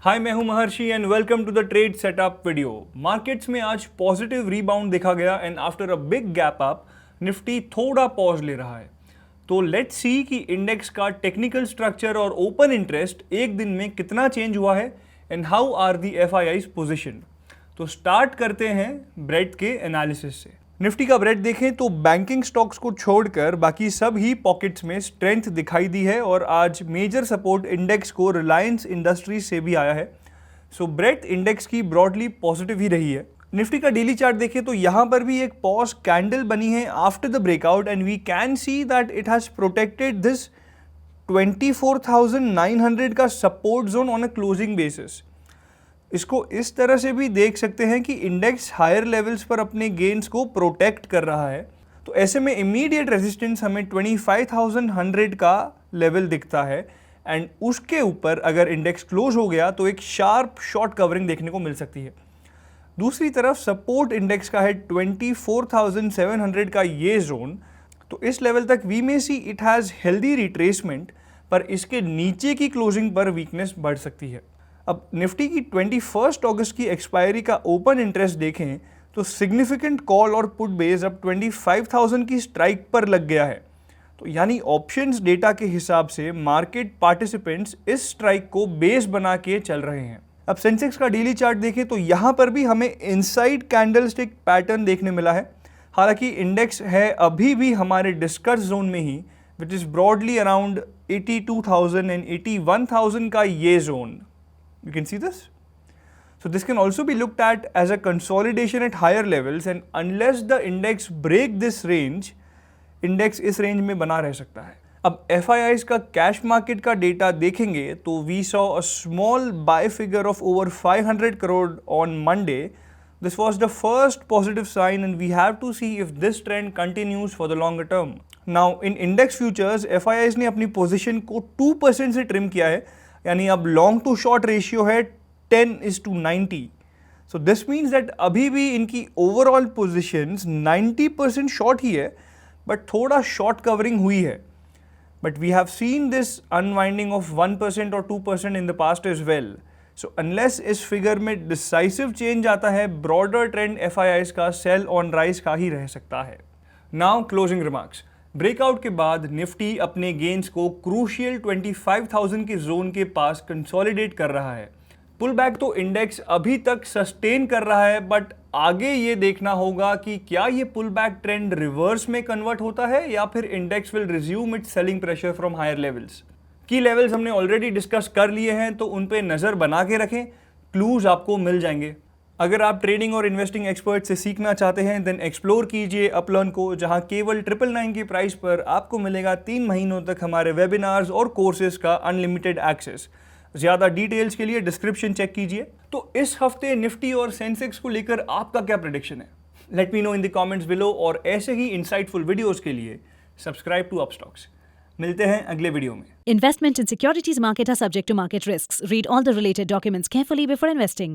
हाय, मैं हूं Maharshi and welcome to the trade setup video. Markets में आज पॉजिटिव रीबाउंड देखा गया and after a big gap up Nifty थोड़ा पॉज ले रहा है। तो लेट्स सी कि इंडेक्स का टेक्निकल स्ट्रक्चर और ओपन इंटरेस्ट एक दिन में कितना चेंज हुआ है and how are the FIIs position. तो स्टार्ट करते हैं ब्रेड के एनालिसिस से। निफ्टी का ब्रेड देखें तो बैंकिंग स्टॉक्स को छोड़कर बाकी सब ही पॉकेट्स में स्ट्रेंथ दिखाई दी है और आज मेजर सपोर्ट इंडेक्स को रिलायंस इंडस्ट्रीज से भी आया है। सो ब्रेड इंडेक्स की ब्रॉडली पॉजिटिव ही रही है। निफ्टी का डेली चार्ट देखें तो यहां पर भी एक पॉज कैंडल बनी है after the breakout and we can see that it has protected this 24,900 का support zone on a closing basis. इसको इस तरह से भी देख सकते हैं कि इंडेक्स हायर लेवल्स पर अपने गेन्स को प्रोटेक्ट कर रहा है। तो ऐसे में इमीडिएट रेजिस्टेंस हमें 25,100 का लेवल दिखता है एंड उसके ऊपर अगर इंडेक्स क्लोज हो गया तो एक शार्प शॉर्ट कवरिंग देखने को मिल सकती है। दूसरी तरफ सपोर्ट इंडेक्स का है 24,700 का ये जोन। तो इस लेवल तक we may see it has healthy retracement, पर इसके नीचे की क्लोजिंग पर वीकनेस बढ़ सकती है। अब निफ्टी की 21 अगस्त की एक्सपायरी का ओपन इंटरेस्ट देखें तो सिग्निफिकेंट कॉल और पुट बेस अब 25,000 की स्ट्राइक पर लग गया है। तो यानी ऑप्शंस डेटा के हिसाब से मार्केट पार्टिसिपेंट्स इस स्ट्राइक को बेस बना के चल रहे हैं। अब सेंसेक्स का डेली चार्ट देखें तो यहाँ पर भी हमें इनसाइड कैंडलस्टिक पैटर्न देखने मिला है। हालांकि इंडेक्स है अभी भी हमारे डिस्कस जोन में ही, which is broadly around 82,000 and 81,000 का ये zone. You can see this. So this can also be looked at as a consolidation at higher levels and unless the index break this range, index इस range में बना रह सकता है। अब FIIs का कैश मार्केट का डेटा देखेंगे तो we saw a small buy figure of over 500 crore on Monday. This was the first positive sign and we have to see if this trend continues for the longer term. Now in index futures, FIIs ने अपनी position को 2% से trim किया है, यानी अब long to short ratio है 10:90। So this means that अभी भी इनकी ओवरऑल पोजिशंस 90% शॉर्ट ही है, बट थोड़ा शॉर्ट कवरिंग हुई है। But we have seen this unwinding of 1% और 2% in the past as well. So unless इस फिगर में डिसाइसिव चेंज आता है, ब्रॉडर ट्रेंड एफआईआईज का सेल ऑन राइज का ही रह सकता है। Now closing remarks. ब्रेकआउट के बाद निफ्टी अपने गेन्स को क्रूशियल 25,000 के जोन के पास कंसोलिडेट कर रहा है। पुल बैक तो इंडेक्स अभी तक सस्टेन कर रहा है, बट आगे ये देखना होगा कि क्या ये पुल बैक ट्रेंड रिवर्स में कन्वर्ट होता है या फिर index will resume its selling pressure from higher levels. Key levels हमने ऑलरेडी डिस्कस कर लिए हैं, तो उन पे नज़र बना के रखें, क्लूज आपको मिल जाएंगे। अगर आप ट्रेडिंग और इन्वेस्टिंग एक्सपर्ट से सीखना चाहते हैं देन एक्सप्लोर कीजिए अपलर्न को, जहां केवल 999 की प्राइस पर आपको मिलेगा 3 महीनों तक हमारे वेबिनार्स और कोर्सेज का अनलिमिटेड एक्सेस। ज़्यादा डिटेल्स के लिए डिस्क्रिप्शन चेक कीजिए। तो इस हफ्ते निफ्टी और सेंसेक्स को लेकर आपका क्या प्रेडिक्शन है? Let me know in the comments below और ऐसे ही इंसाइटफुल वीडियोज़ के लिए सब्सक्राइब टू अपस्टॉक्स। मिलते हैं अगले वीडियो में। Investment in securities market are subject to market risks. Read all the related documents carefully before investing.